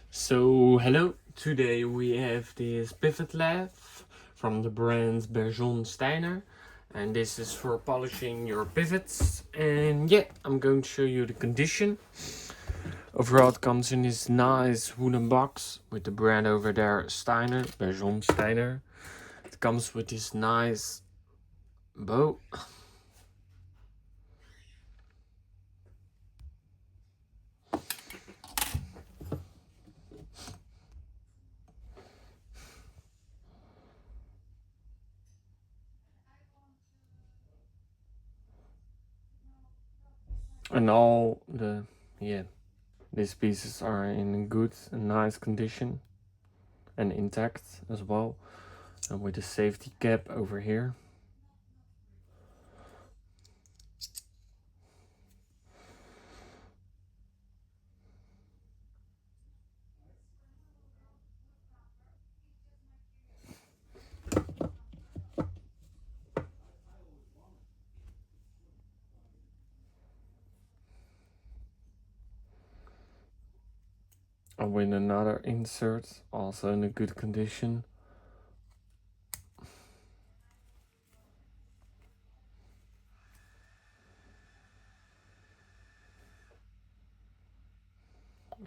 So hello, today we have this pivot lathe from the brand Bergeon Steiner, and this is for polishing your pivots. And yeah, I'm going to show you the condition. Overall it comes in this nice wooden box with the brand over there Steiner, Bergeon Steiner. It comes with this nice bow. And all these pieces are in good and nice condition and intact as well, and with a safety cap over here. And with another insert, also in a good condition.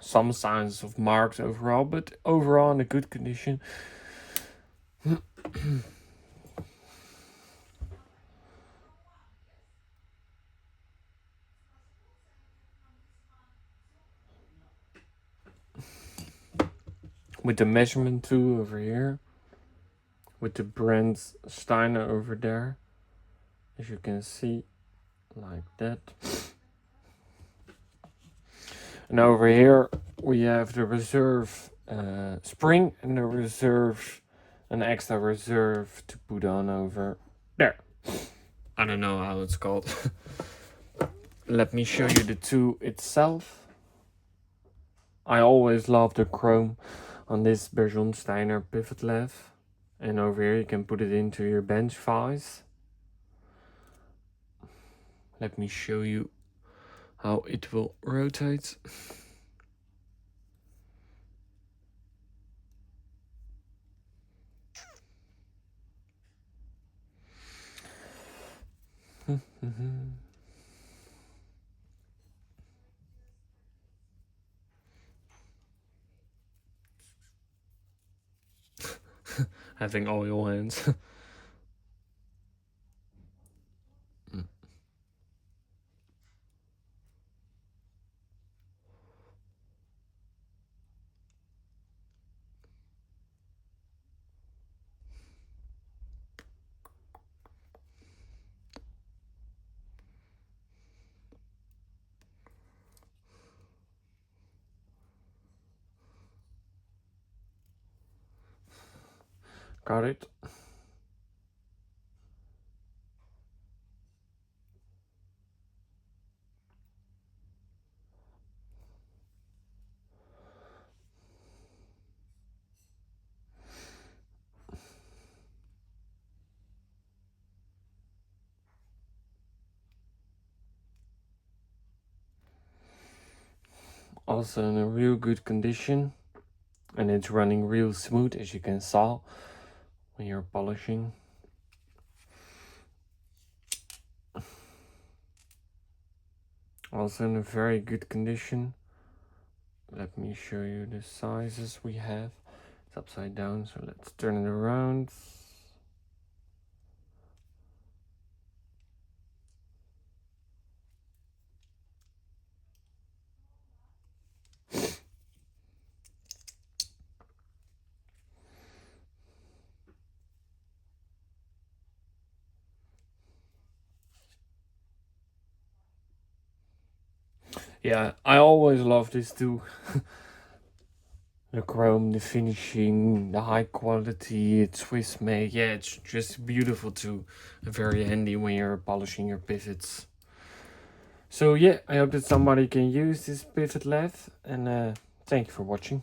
Some signs of marks overall, but overall in a good condition. With the measurement tool over here, with the brand Steiner over there, as you can see, like that. And over here we have the reserve spring and the reserve, an extra reserve to put on over there. I don't know how it's called. Let me show you the tool itself. I always love the chrome on this Bergeon Steiner Pivot lathe. And over here you can put it into your bench vise. Let me show you how it will rotate. Having oil hands. Got it? Also in a real good condition, and it's running real smooth, as you can saw when you're polishing. Also in a very good condition. Let me show you the sizes we have. It's upside down, so let's turn it around. Yeah, I always love this too. The chrome, the finishing, the high quality, it's Swiss made. Yeah, it's just beautiful too. And very handy when you're polishing your pivots. So yeah, I hope that somebody can use this pivot lathe, and thank you for watching.